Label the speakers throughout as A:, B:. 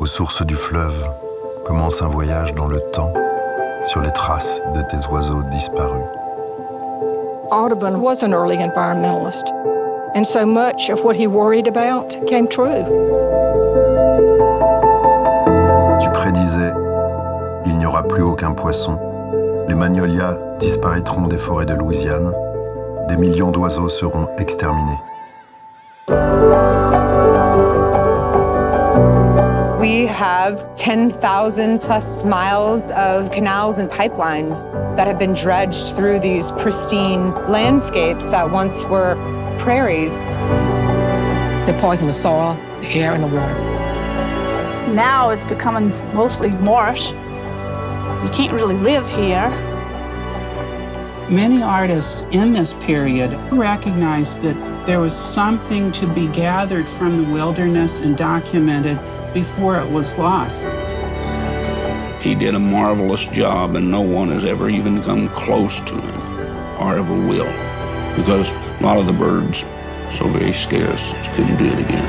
A: Aux sources du fleuve, commence un voyage dans le temps sur les traces de tes oiseaux disparus.
B: Audubon was an early environmentalist, and so much of what he worried about came true.
A: Tu prédisais, il n'y aura plus aucun poisson, les magnolias disparaîtront des forêts de Louisiane, des millions d'oiseaux seront exterminés.
C: We have 10,000 plus miles of canals and pipelines that have been dredged through these pristine landscapes that once were prairies.
D: They poison the soil, the air, and the water.
E: Now it's becoming mostly marsh. You can't really live here.
F: Many artists in this period recognized that there was something to be gathered from the wilderness and documented before it was lost.
G: He did a marvelous job, and no one has ever even come close to him, or ever will, because a lot of the birds are so very scarce that you couldn't do it again.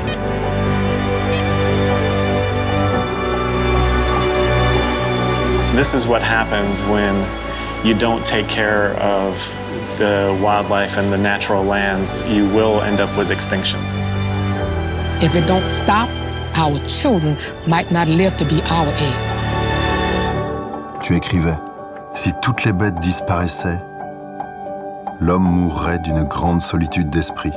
H: This is what happens when you don't take care of the wildlife and the natural lands. You will end up with extinctions.
D: If it don't stop, our children might not live to be our age.
A: Tu écrivais, si toutes les bêtes disparaissaient, l'homme mourrait d'une grande solitude d'esprit.